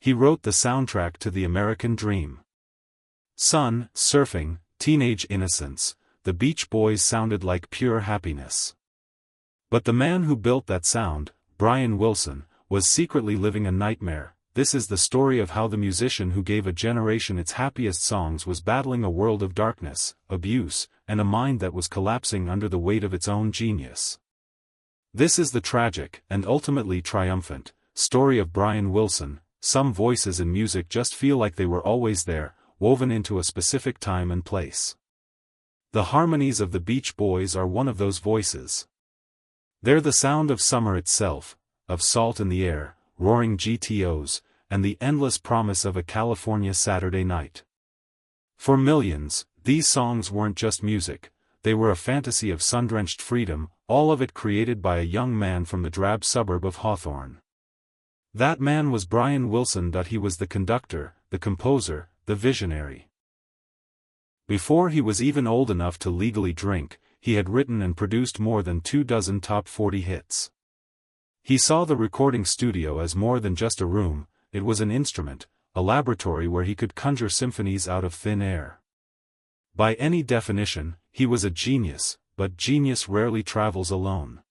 He wrote the soundtrack to The American Dream. Sun, surfing, teenage innocence, the Beach Boys sounded like pure happiness. But the man who built that sound, Brian Wilson, was secretly living a nightmare. This is the story of how the musician who gave a generation its happiest songs was battling a world of darkness, abuse, and a mind that was collapsing under the weight of its own genius. This is the tragic, and ultimately triumphant, story of Brian Wilson. Some voices in music just feel like they were always there, woven into a specific time and place. The harmonies of the Beach Boys are one of those voices. They're the sound of summer itself, of salt in the air, roaring GTOs, and the endless promise of a California Saturday night. For millions, these songs weren't just music, they were a fantasy of sun-drenched freedom, all of it created by a young man from the drab suburb of Hawthorne. That man was Brian Wilson. He was the conductor, the composer, the visionary. Before he was even old enough to legally drink, he had written and produced more than 24 top 40 hits. He saw the recording studio as more than just a room, it was an instrument, a laboratory where he could conjure symphonies out of thin air. By any definition, he was a genius, but genius rarely travels alone.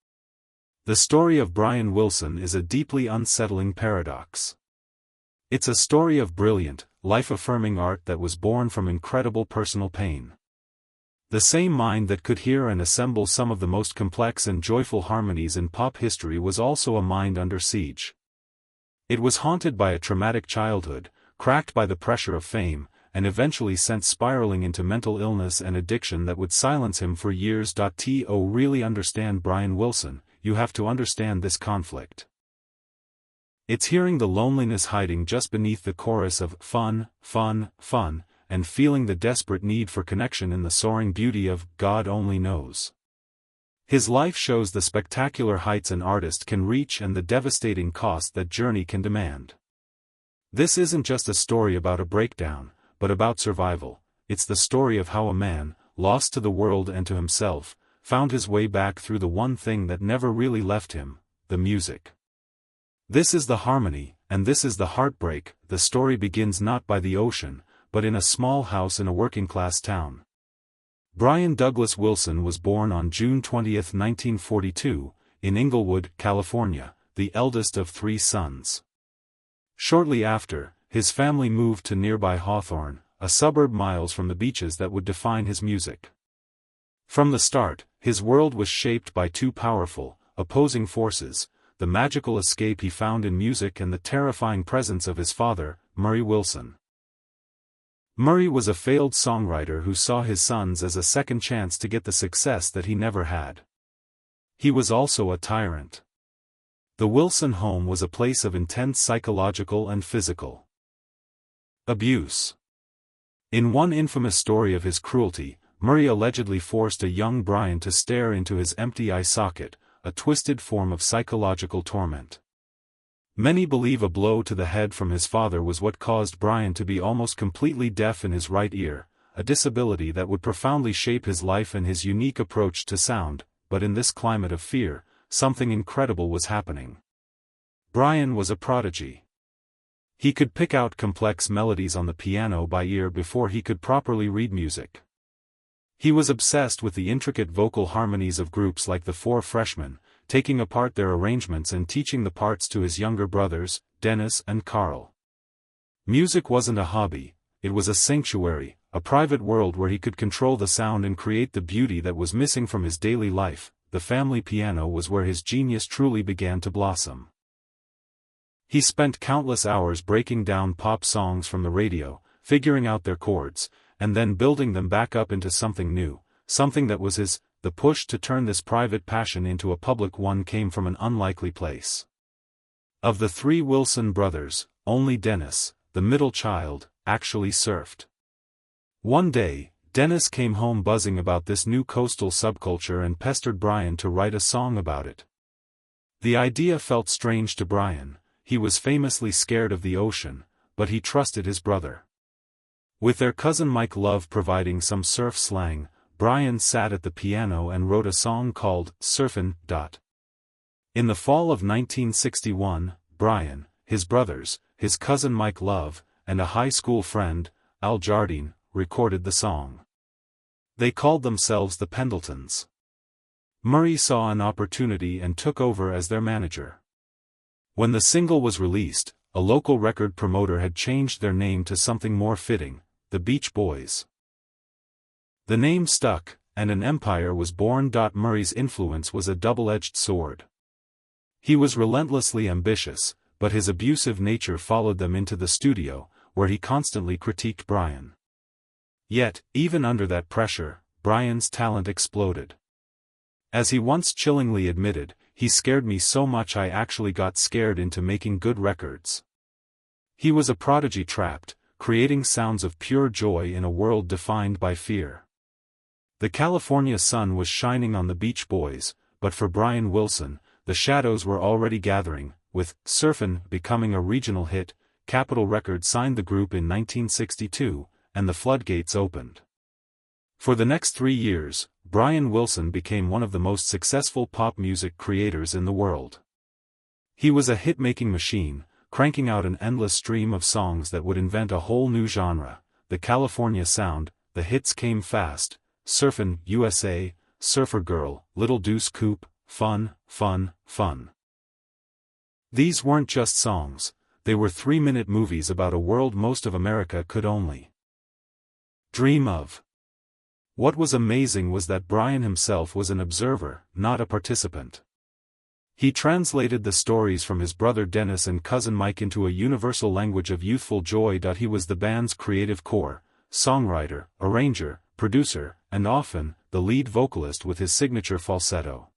The story of Brian Wilson is a deeply unsettling paradox. It's a story of brilliant, life-affirming art that was born from incredible personal pain. The same mind that could hear and assemble some of the most complex and joyful harmonies in pop history was also a mind under siege. It was haunted by a traumatic childhood, cracked by the pressure of fame, and eventually sent spiraling into mental illness and addiction that would silence him for years. To really understand Brian Wilson, you have to understand this conflict. It's hearing the loneliness hiding just beneath the chorus of fun, fun, fun, and feeling the desperate need for connection in the soaring beauty of God Only Knows. His life shows the spectacular heights an artist can reach and the devastating cost that journey can demand. This isn't just a story about a breakdown, but about survival. It's the story of how a man, lost to the world and to himself, found his way back through the one thing that never really left him, the music. This is the harmony, and this is the heartbreak. The story begins not by the ocean, but in a small house in a working-class town. Brian Douglas Wilson was born on June 20, 1942, in Inglewood, California, the eldest of 3 sons. Shortly after, his family moved to nearby Hawthorne, a suburb miles from the beaches that would define his music. From the start, his world was shaped by 2 powerful, opposing forces: the magical escape he found in music and the terrifying presence of his father, Murray Wilson. Murray was a failed songwriter who saw his sons as a second chance to get the success that he never had. He was also a tyrant. The Wilson home was a place of intense psychological and physical abuse. In one infamous story of his cruelty, Murray allegedly forced a young Brian to stare into his empty eye socket, a twisted form of psychological torment. Many believe a blow to the head from his father was what caused Brian to be almost completely deaf in his right ear, a disability that would profoundly shape his life and his unique approach to sound. But in this climate of fear, something incredible was happening. Brian was a prodigy. He could pick out complex melodies on the piano by ear before he could properly read music. He was obsessed with the intricate vocal harmonies of groups like the Four Freshmen, taking apart their arrangements and teaching the parts to his younger brothers, Dennis and Carl. Music wasn't a hobby, it was a sanctuary, a private world where he could control the sound and create the beauty that was missing from his daily life. The family piano was where his genius truly began to blossom. He spent countless hours breaking down pop songs from the radio, figuring out their chords, and then building them back up into something new, something that was his. The push to turn this private passion into a public one came from an unlikely place. Of the 3 Wilson brothers, only Dennis, the middle child, actually surfed. One day, Dennis came home buzzing about this new coastal subculture and pestered Brian to write a song about it. The idea felt strange to Brian. He was famously scared of the ocean, but he trusted his brother. With their cousin Mike Love providing some surf slang, Brian sat at the piano and wrote a song called Surfin'. In the fall of 1961, Brian, his brothers, his cousin Mike Love, and a high school friend, Al Jardine, recorded the song. They called themselves the Pendletons. Murray saw an opportunity and took over as their manager. When the single was released, a local record promoter had changed their name to something more fitting, the Beach Boys. The name stuck, and an empire was born. Murray's influence was a double-edged sword. He was relentlessly ambitious, but his abusive nature followed them into the studio, where he constantly critiqued Brian. Yet, even under that pressure, Brian's talent exploded. As he once chillingly admitted, "He scared me so much I actually got scared into making good records." He was a prodigy trapped, creating sounds of pure joy in a world defined by fear. The California sun was shining on the Beach Boys, but for Brian Wilson, the shadows were already gathering. With "Surfin'" becoming a regional hit, Capitol Records signed the group in 1962, and the floodgates opened. For the next 3 years, Brian Wilson became one of the most successful pop music creators in the world. He was a hit-making machine, cranking out an endless stream of songs that would invent a whole new genre, the California sound. The hits came fast: "Surfin', USA, Surfer Girl, Little Deuce Coupe, Fun, Fun, Fun." These weren't just songs, they were 3-minute movies about a world most of America could only dream of. What was amazing was that Brian himself was an observer, not a participant. He translated the stories from his brother Dennis and cousin Mike into a universal language of youthful joy. He was the band's creative core, songwriter, arranger, producer, and often, the lead vocalist with his signature falsetto.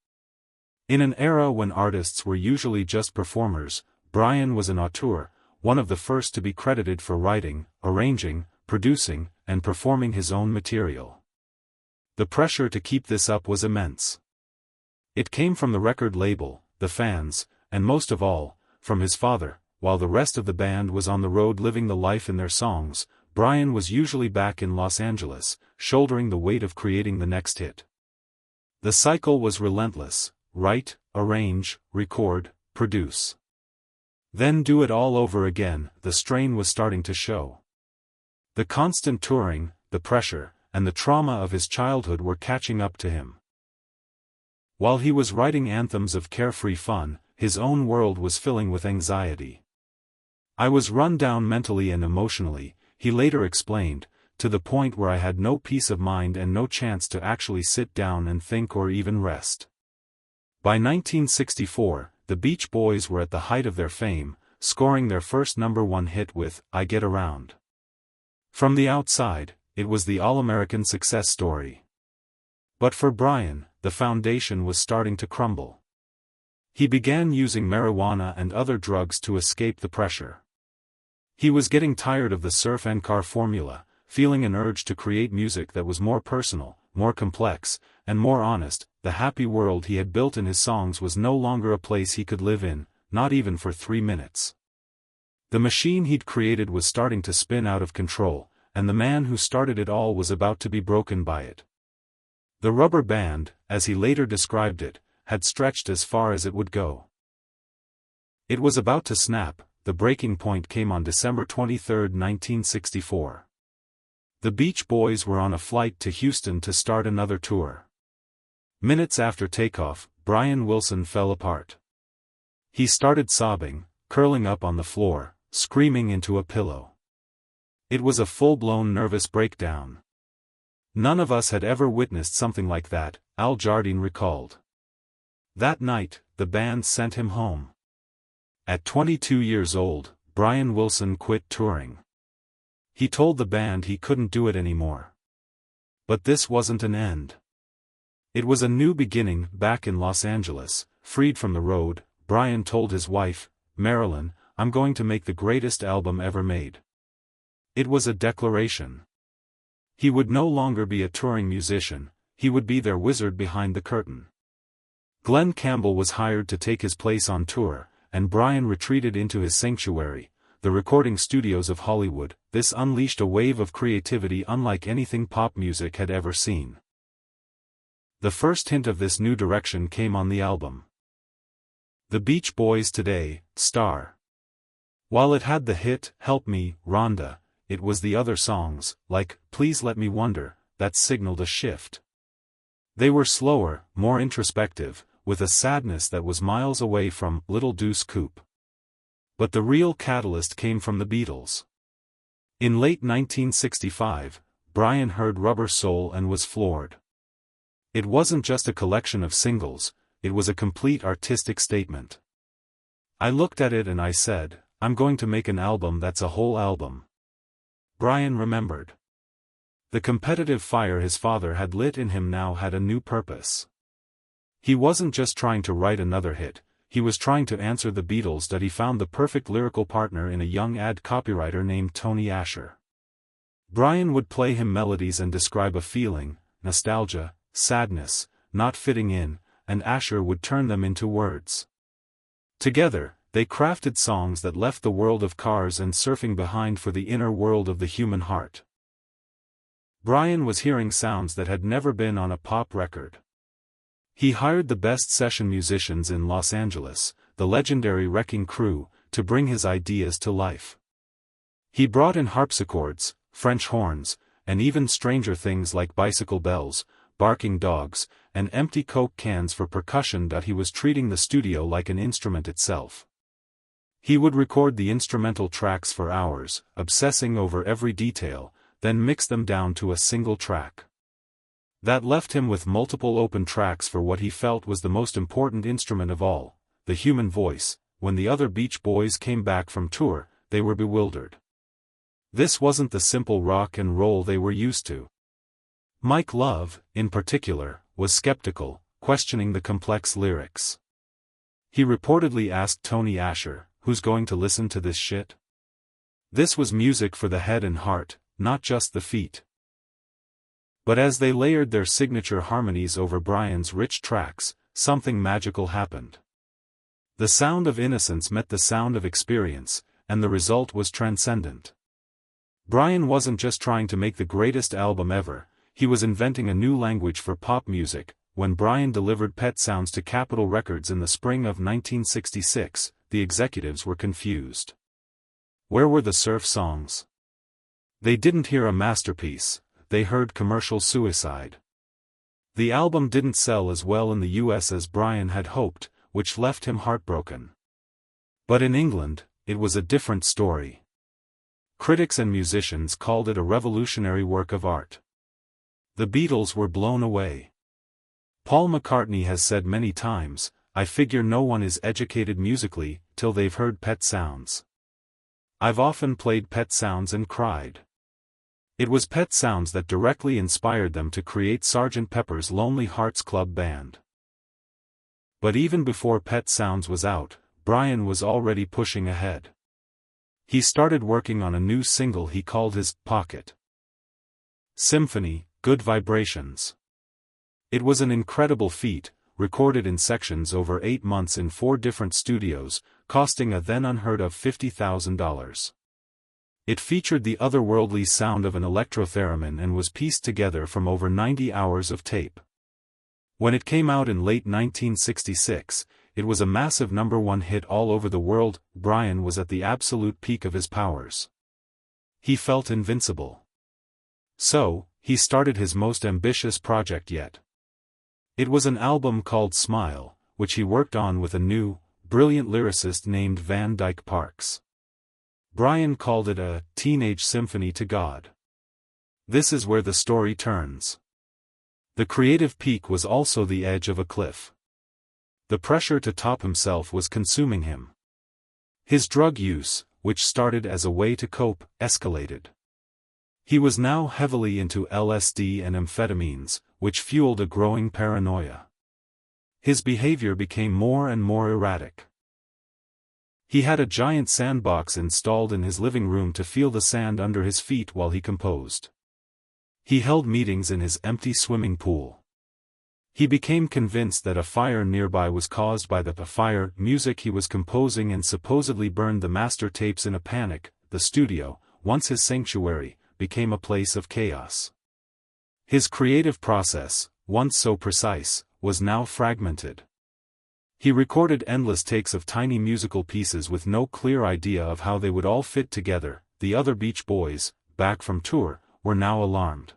In an era when artists were usually just performers, Brian was an auteur, one of the first to be credited for writing, arranging, producing, and performing his own material. The pressure to keep this up was immense. It came from the record label, the fans, and most of all, from his father. While the rest of the band was on the road living the life in their songs, Brian was usually back in Los Angeles, shouldering the weight of creating the next hit. The cycle was relentless: write, arrange, record, produce. Then do it all over again. The strain was starting to show. The constant touring, the pressure, and the trauma of his childhood were catching up to him. While he was writing anthems of carefree fun, his own world was filling with anxiety. "I was run down mentally and emotionally," he later explained, "to the point where I had no peace of mind and no chance to actually sit down and think or even rest." By 1964, the Beach Boys were at the height of their fame, scoring their first #1 hit with "I Get Around." From the outside, it was the all-American success story. But for Brian, the foundation was starting to crumble. He began using marijuana and other drugs to escape the pressure. He was getting tired of the surf and car formula, feeling an urge to create music that was more personal, more complex, and more honest. The happy world he had built in his songs was no longer a place he could live in, not even for 3 minutes. The machine he'd created was starting to spin out of control, and the man who started it all was about to be broken by it. The rubber band, as he later described it, had stretched as far as it would go. It was about to snap. The breaking point came on December 23, 1964. The Beach Boys were on a flight to Houston to start another tour. Minutes after takeoff, Brian Wilson fell apart. He started sobbing, curling up on the floor, screaming into a pillow. It was a full-blown nervous breakdown. "None of us had ever witnessed something like that," Al Jardine recalled. That night, the band sent him home. At 22 years old, Brian Wilson quit touring. He told the band he couldn't do it anymore. But this wasn't an end. It was a new beginning. Back in Los Angeles, freed from the road, Brian told his wife, Marilyn, "I'm going to make the greatest album ever made." It was a declaration. He would no longer be a touring musician, he would be their wizard behind the curtain. Glenn Campbell was hired to take his place on tour, and Brian retreated into his sanctuary, the recording studios of Hollywood. This unleashed a wave of creativity unlike anything pop music had ever seen. The first hint of this new direction came on the album. The Beach Boys Today, Star. While it had the hit, Help Me, Rhonda, it was the other songs, like, Please Let Me Wonder, that signaled a shift. They were slower, more introspective, with a sadness that was miles away from Little Deuce Coupe. But the real catalyst came from the Beatles. In late 1965, Brian heard Rubber Soul and was floored. It wasn't just a collection of singles, it was a complete artistic statement. I looked at it and I said, I'm going to make an album that's a whole album. Brian remembered. The competitive fire his father had lit in him now had a new purpose. He wasn't just trying to write another hit, he was trying to answer the Beatles that he found the perfect lyrical partner in a young ad copywriter named Tony Asher. Brian would play him melodies and describe a feeling, nostalgia, sadness, not fitting in, and Asher would turn them into words. Together, they crafted songs that left the world of cars and surfing behind for the inner world of the human heart. Brian was hearing sounds that had never been on a pop record. He hired the best session musicians in Los Angeles, the legendary Wrecking Crew, to bring his ideas to life. He brought in harpsichords, French horns, and even stranger things like bicycle bells, barking dogs, and empty Coke cans for percussion. He was treating the studio like an instrument itself. He would record the instrumental tracks for hours, obsessing over every detail, then mix them down to a single track. That left him with multiple open tracks for what he felt was the most important instrument of all, the human voice. When the other Beach Boys came back from tour, they were bewildered. This wasn't the simple rock and roll they were used to. Mike Love, in particular, was skeptical, questioning the complex lyrics. He reportedly asked Tony Asher, "Who's going to listen to this shit?" This was music for the head and heart, not just the feet. But as they layered their signature harmonies over Brian's rich tracks, something magical happened. The sound of innocence met the sound of experience, and the result was transcendent. Brian wasn't just trying to make the greatest album ever, he was inventing a new language for pop music. When Brian delivered Pet Sounds to Capitol Records in the spring of 1966, the executives were confused. Where were the surf songs? They didn't hear a masterpiece, they heard commercial suicide. The album didn't sell as well in the US as Brian had hoped, which left him heartbroken. But in England, it was a different story. Critics and musicians called it a revolutionary work of art. The Beatles were blown away. Paul McCartney has said many times, "I figure no one is educated musically till they've heard Pet Sounds. I've often played Pet Sounds and cried." It was Pet Sounds that directly inspired them to create Sgt. Pepper's Lonely Hearts Club Band. But even before Pet Sounds was out, Brian was already pushing ahead. He started working on a new single he called his Pocket Symphony, Good Vibrations. It was an incredible feat, recorded in sections over 8 months in 4 different studios, costing a then unheard of $50,000. It featured the otherworldly sound of an electrotheremin and was pieced together from over 90 hours of tape. When it came out in late 1966, it was a massive #1 hit all over the world. Brian was at the absolute peak of his powers. He felt invincible. So, he started his most ambitious project yet. It was an album called Smile, which he worked on with a new, brilliant lyricist named Van Dyke Parks. Brian called it a teenage symphony to God. This is where the story turns. The creative peak was also the edge of a cliff. The pressure to top himself was consuming him. His drug use, which started as a way to cope, escalated. He was now heavily into LSD and amphetamines, which fueled a growing paranoia. His behavior became more and more erratic. He had a giant sandbox installed in his living room to feel the sand under his feet while he composed. He held meetings in his empty swimming pool. He became convinced that a fire nearby was caused by the fire music he was composing and supposedly burned the master tapes in a panic. The studio, once his sanctuary, became a place of chaos. His creative process, once so precise, was now fragmented. He recorded endless takes of tiny musical pieces with no clear idea of how they would all fit together. The other Beach Boys, back from tour, were now alarmed.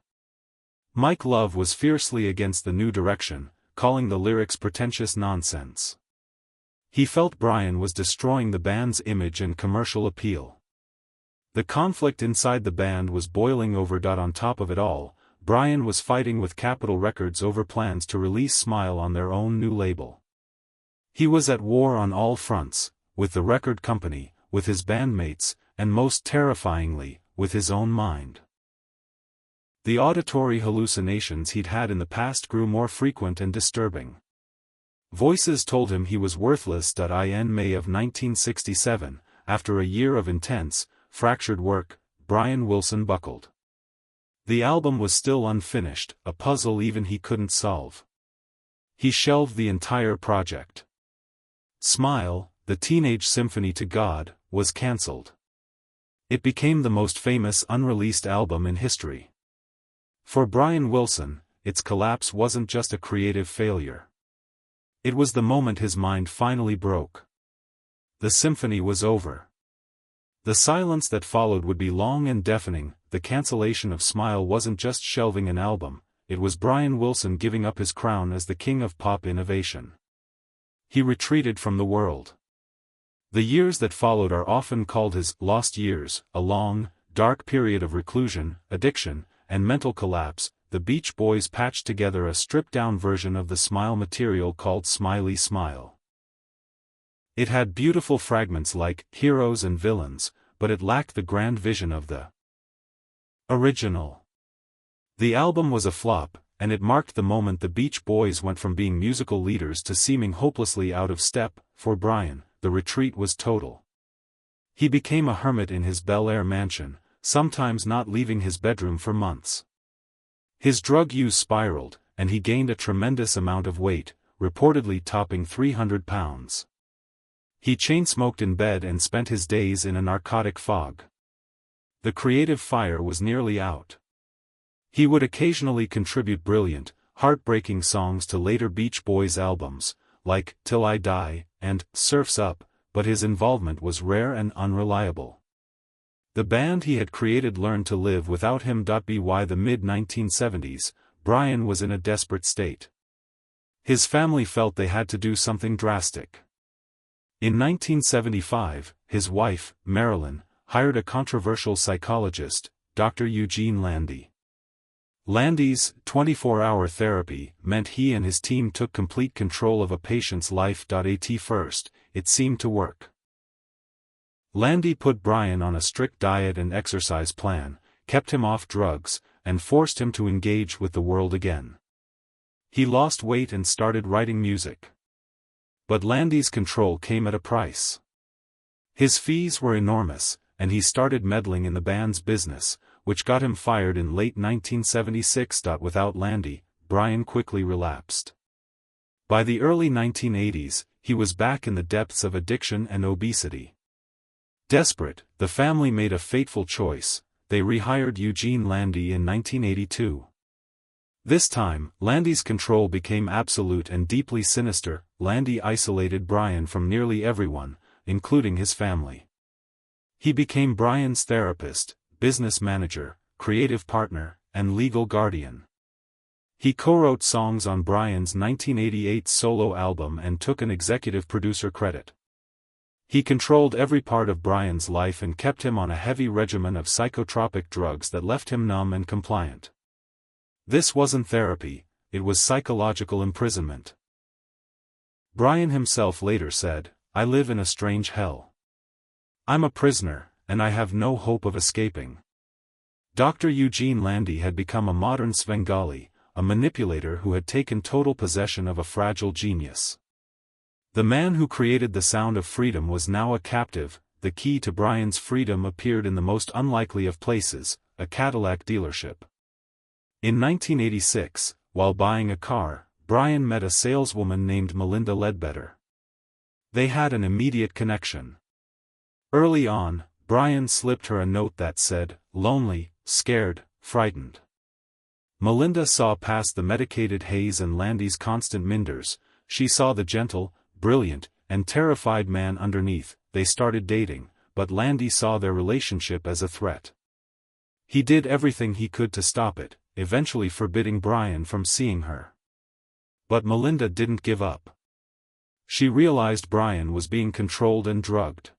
Mike Love was fiercely against the new direction, calling the lyrics pretentious nonsense. He felt Brian was destroying the band's image and commercial appeal. The conflict inside the band was boiling over. On top of it all, Brian was fighting with Capitol Records over plans to release Smile on their own new label. He was at war on all fronts, with the record company, with his bandmates, and most terrifyingly, with his own mind. The auditory hallucinations he'd had in the past grew more frequent and disturbing. Voices told him he was worthless. In May of 1967, after a year of intense, fractured work, Brian Wilson buckled. The album was still unfinished, a puzzle even he couldn't solve. He shelved the entire project. Smile, the Teenage Symphony to God, was cancelled. It became the most famous unreleased album in history. For Brian Wilson, its collapse wasn't just a creative failure. It was the moment his mind finally broke. The symphony was over. The silence that followed would be long and deafening. The cancellation of Smile wasn't just shelving an album, it was Brian Wilson giving up his crown as the king of pop innovation. He retreated from the world. The years that followed are often called his lost years, a long, dark period of reclusion, addiction, and mental collapse. The Beach Boys patched together a stripped-down version of the Smile material called Smiley Smile. It had beautiful fragments like Heroes and Villains, but it lacked the grand vision of the original. The album was a flop, and it marked the moment the Beach Boys went from being musical leaders to seeming hopelessly out of step. For Brian, the retreat was total. He became a hermit in his Bel Air mansion, sometimes not leaving his bedroom for months. His drug use spiraled, and he gained a tremendous amount of weight, reportedly topping 300 pounds. He chain-smoked in bed and spent his days in a narcotic fog. The creative fire was nearly out. He would occasionally contribute brilliant, heartbreaking songs to later Beach Boys albums, like Till I Die and Surf's Up, but his involvement was rare and unreliable. The band he had created learned to live without him. By the mid-1970s, Brian was in a desperate state. His family felt they had to do something drastic. In 1975, his wife, Marilyn, hired a controversial psychologist, Dr. Eugene Landy. Landy's 24-hour therapy meant he and his team took complete control of a patient's life. At first, it seemed to work. Landy put Brian on a strict diet and exercise plan, kept him off drugs, and forced him to engage with the world again. He lost weight and started writing music. But Landy's control came at a price. His fees were enormous, and he started meddling in the band's business, which got him fired in late 1976. Without Landy, Brian quickly relapsed. By the early 1980s, he was back in the depths of addiction and obesity. Desperate, the family made a fateful choice. They rehired Eugene Landy in 1982. This time, Landy's control became absolute and deeply sinister. Landy isolated Brian from nearly everyone, including his family. He became Brian's therapist, business manager, creative partner, and legal guardian. He co-wrote songs on Brian's 1988 solo album and took an executive producer credit. He controlled every part of Brian's life and kept him on a heavy regimen of psychotropic drugs that left him numb and compliant. This wasn't therapy, it was psychological imprisonment. Brian himself later said, "I live in a strange hell. I'm a prisoner, and I have no hope of escaping." Dr. Eugene Landy had become a modern Svengali, a manipulator who had taken total possession of a fragile genius. The man who created the sound of freedom was now a captive. The key to Brian's freedom appeared in the most unlikely of places, a Cadillac dealership. In 1986, while buying a car, Brian met a saleswoman named Melinda Ledbetter. They had an immediate connection. Early on, Brian slipped her a note that said, "Lonely, scared, frightened." Melinda saw past the medicated haze and Landy's constant minders. She saw the gentle, brilliant, and terrified man underneath. They started dating, but Landy saw their relationship as a threat. He did everything he could to stop it, eventually forbidding Brian from seeing her. But Melinda didn't give up. She realized Brian was being controlled and drugged.